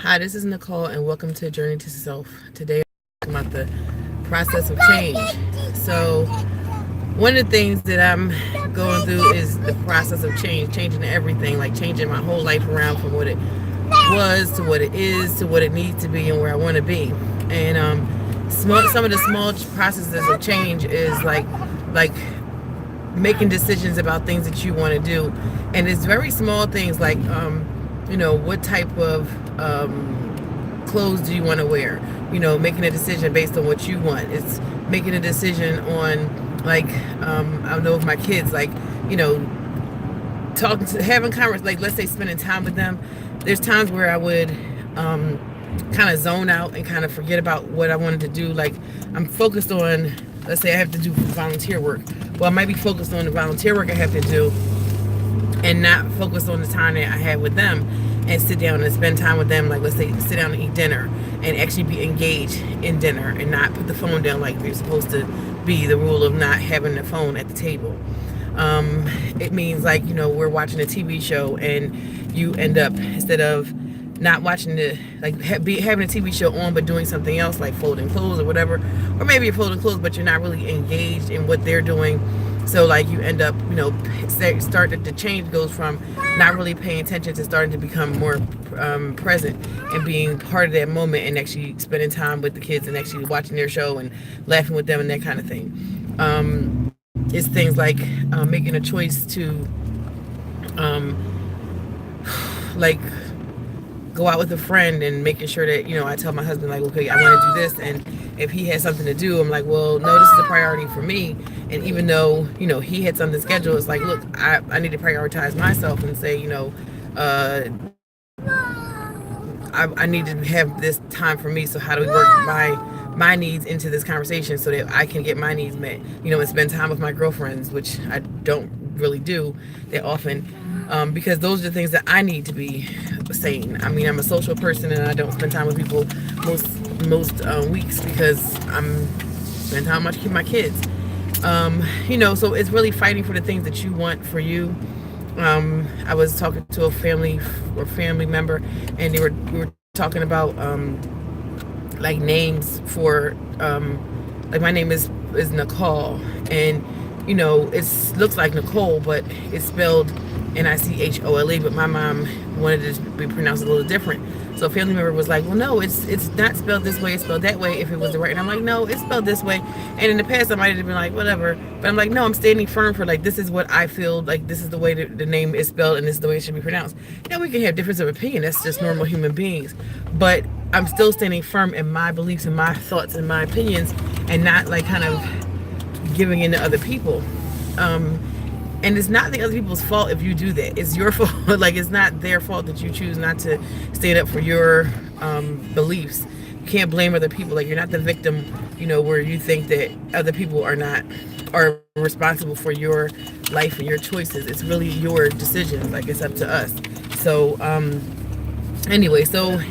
Hi, this is Nicole, and welcome to Journey to Self. Today, I'm talking about the process of change. So, one of the things that I'm going through is the process of change, changing everything, like changing my whole life around from what it was to what it is to what it needs to be and where I want to be. And some of the small processes of change is like making decisions about things that you want to do, and it's very small things like what type of clothes do you want to wear, making a decision based on what you want. It's making a decision on like I know with my kids, like talking to having conversations, like let's say spending time with them. There's times where I would kind of zone out and kind of forget about what I wanted to do. Like I'm focused on, let's say I have to do volunteer work. Well, I might be focused on the volunteer work I have to do and not focus on the time that I had with them and sit down and spend time with them. Like let's say sit down and eat dinner and actually be engaged in dinner and not put the phone down like you're supposed to be, the rule of not having the phone at the table. It means like, we're watching a TV show and you end up, instead of not watching the, like having a TV show on but doing something else like folding clothes or whatever, or maybe you're folding clothes but you're not really engaged in what they're doing. So like you end up, the change goes from not really paying attention to starting to become more present and being part of that moment and actually spending time with the kids and actually watching their show and laughing with them and that kind of thing. It's things like making a choice to like go out with a friend and making sure that, I tell my husband like, okay, I want to do this, and if he has something to do, I'm like, well, no, this is a priority for me. And even though, he had something scheduled, it's like, look, I need to prioritize myself and say, I need to have this time for me. So how do we work my needs into this conversation so that I can get my needs met, and spend time with my girlfriends, which I don't really do that often, because those are the things that I need to be saying. I mean, I'm a social person and I don't spend time with people most weeks because I'm spending time with my kids. So it's really fighting for the things that you want for you. I was talking to a family member, and we were talking about like names for like my name is Nicole, and it looks like Nicole, but it's spelled Nichole, but my mom wanted it to be pronounced a little different. So a family member was like, well, no, it's not spelled this way, it's spelled that way if it was the right. And I'm like, no, it's spelled this way. And in the past I might have been like, whatever, but I'm like, no, I'm standing firm for like, this is what I feel like, this is the way the name is spelled and this is the way it should be pronounced. We can have difference of opinion, that's just normal human beings, but I'm still standing firm in my beliefs and my thoughts and my opinions, and not like kind of giving in to other people. And it's not the other people's fault if you do that. It's your fault. Like, it's not their fault that you choose not to stand up for your beliefs. You can't blame other people. Like, you're not the victim, where you think that other people are responsible for your life and your choices. It's really your decisions. Like, it's up to us. So anyway, so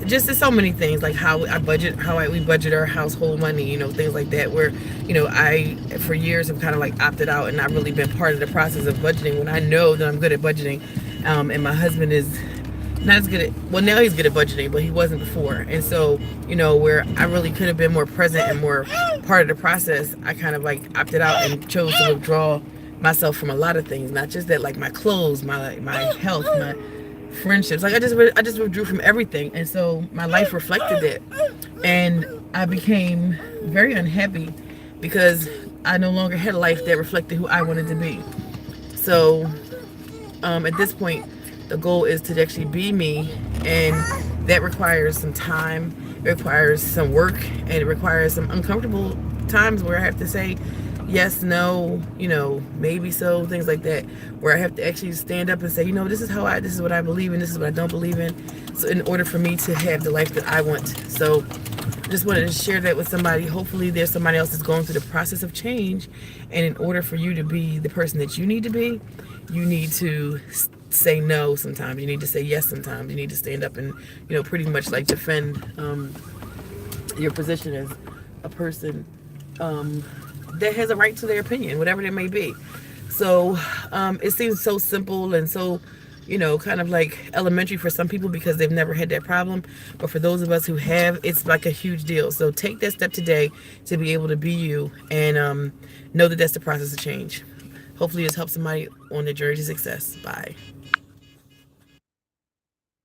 just so many things, like how we budget our household money, things like that, where I for years have kind of like opted out and not really been part of the process of budgeting when I know that I'm good at budgeting, and my husband is not as good at, well, now he's good at budgeting, but he wasn't before. And so where I really could have been more present and more part of the process, I kind of like opted out and chose to withdraw myself from a lot of things, not just that, like my clothes, my health, my friendships. Like I just withdrew from everything, and so my life reflected it, and I became very unhappy because I no longer had a life that reflected who I wanted to be. So at this point, the goal is to actually be me, and that requires some time, it requires some work, and it requires some uncomfortable times where I have to say yes, no, maybe so, things like that, where I have to actually stand up and say, this is what I believe in, this is what I don't believe in, so in order for me to have the life that I want. So just wanted to share that with somebody. Hopefully there's somebody else that's going through the process of change, and in order for you to be the person that you need to be, you need to say no sometimes, you need to say yes sometimes, you need to stand up and pretty much like defend your position as a person that has a right to their opinion, whatever it may be. So it seems so simple and so you know, kind of like elementary for some people because they've never had that problem. But for those of us who have, it's like a huge deal. So take that step today to be able to be you, and know that that's the process of change. Hopefully, this helps somebody on their journey to success. Bye.